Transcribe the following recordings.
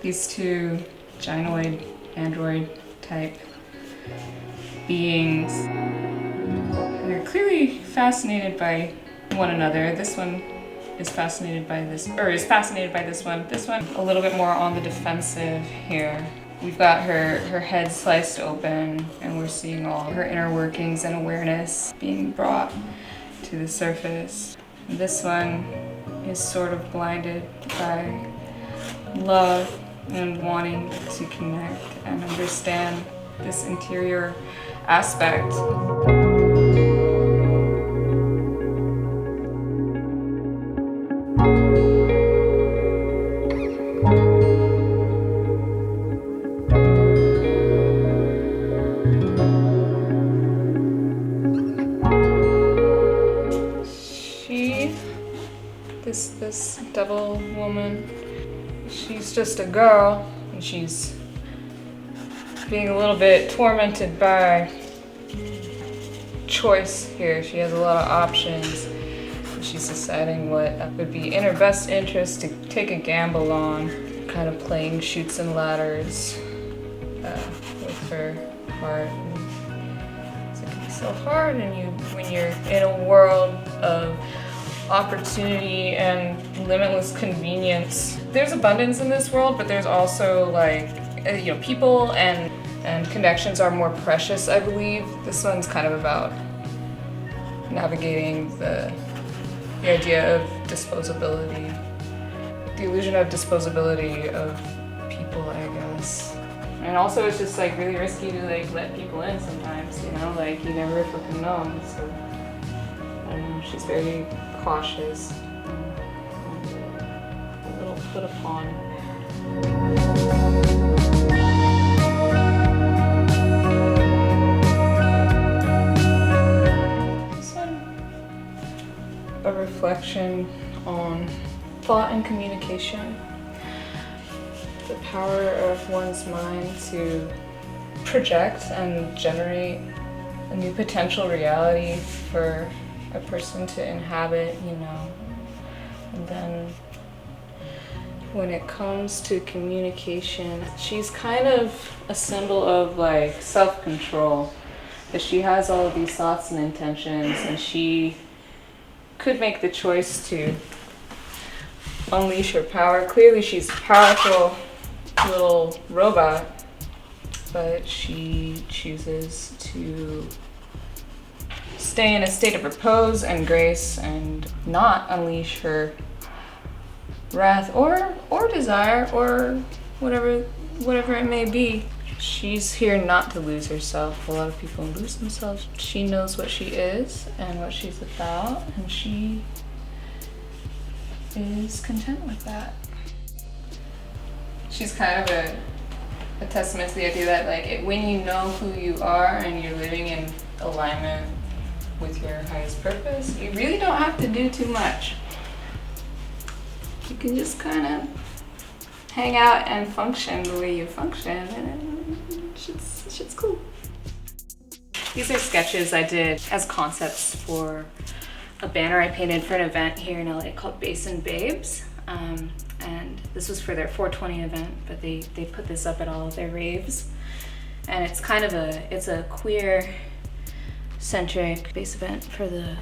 these two gynoid android type beings. They're clearly fascinated by one another. This one is fascinated by this one. This one a little bit more on the defensive here. We've got her head sliced open, and we're seeing all her inner workings and awareness being brought to the surface. This one is sort of blinded by love and wanting to connect and understand this interior aspect. This devil woman, she's just a girl, and she's being a little bit tormented by choice here. She has a lot of options, and she's deciding what would be in her best interest to take a gamble on, kind of playing chutes and ladders with her heart. It can be so hard when you're in a world of opportunity and limitless convenience. There's abundance in this world, but there's also people and connections are more precious, I believe. This one's kind of about navigating the idea of disposability, the illusion of disposability of people, I guess. And also it's just really risky to let people in sometimes, you never fucking know. So I don't know, she's very cautious and a little put upon. This one, a reflection on thought and communication, the power of one's mind to project and generate a new potential reality for a person to inhabit, And then when it comes to communication, she's kind of a symbol of self-control. That she has all of these thoughts and intentions, and she could make the choice to unleash her power. Clearly she's a powerful little robot, but she chooses to stay in a state of repose and grace and not unleash her wrath or desire or whatever it may be. She's here not to lose herself. A lot of people lose themselves. She knows what she is and what she's about, and she is content with that. She's kind of a testament to the idea that when you know who you are and you're living in alignment with your highest purpose, you really don't have to do too much. You can just kind of hang out and function the way you function, and shit's cool. These are sketches I did as concepts for a banner I painted for an event here in LA called Basin Babes. And this was for their 420 event, but they put this up at all of their raves. And it's kind of a queer centric base event for the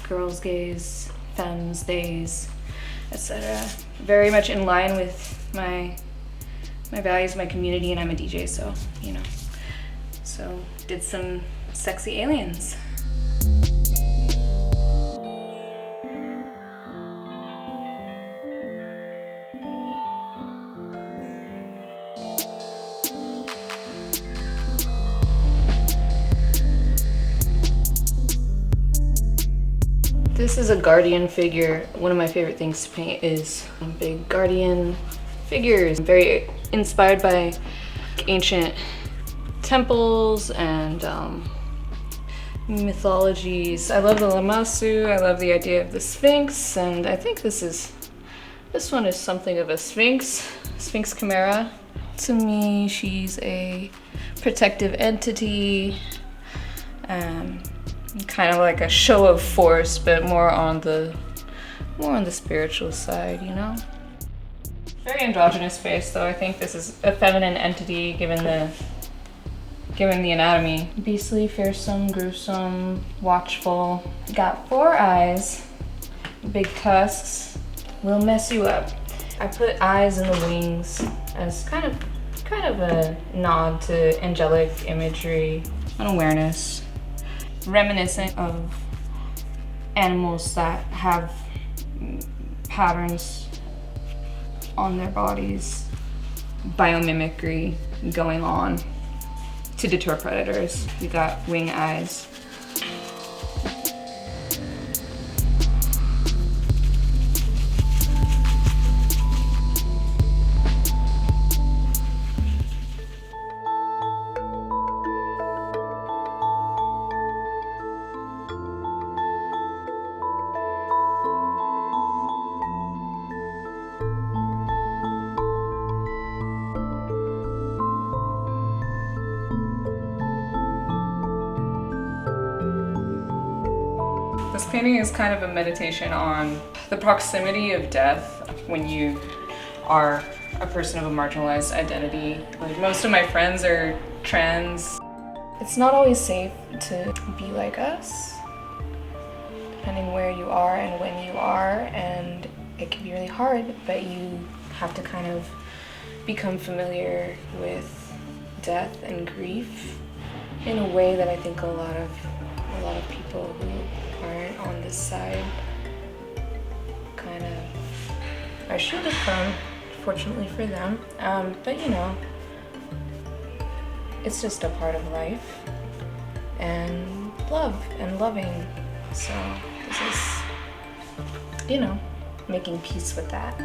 girls, gays, femmes, theys, etc. Very much in line with my values, my community, and I'm a DJ, so So did some sexy aliens. This is a guardian figure. One of my favorite things to paint is big guardian figures. I'm very inspired by ancient temples and mythologies. I love the Lamassu, I love the idea of the Sphinx, and I think this one is something of a Sphinx Chimera. To me, she's a protective entity, kind of like a show of force, but more on the spiritual side, Very androgynous face, though I think this is a feminine entity given the anatomy. Beastly, fearsome, gruesome, watchful. Got 4 eyes, big tusks, will mess you up. I put eyes in the wings as kind of a nod to angelic imagery and awareness, reminiscent of animals that have patterns on their bodies, biomimicry going on to deter predators. We got wing eyes. This painting is kind of a meditation on the proximity of death when you are a person of a marginalized identity. Like, most of my friends are trans. It's not always safe to be like us, depending where you are and when you are, and it can be really hard, but you have to kind of become familiar with death and grief in a way that I think a lot of people who aren't on this side kind of are shielded from, fortunately for them. But you know, it's just a part of life and love and loving. So this is, you know, making peace with that.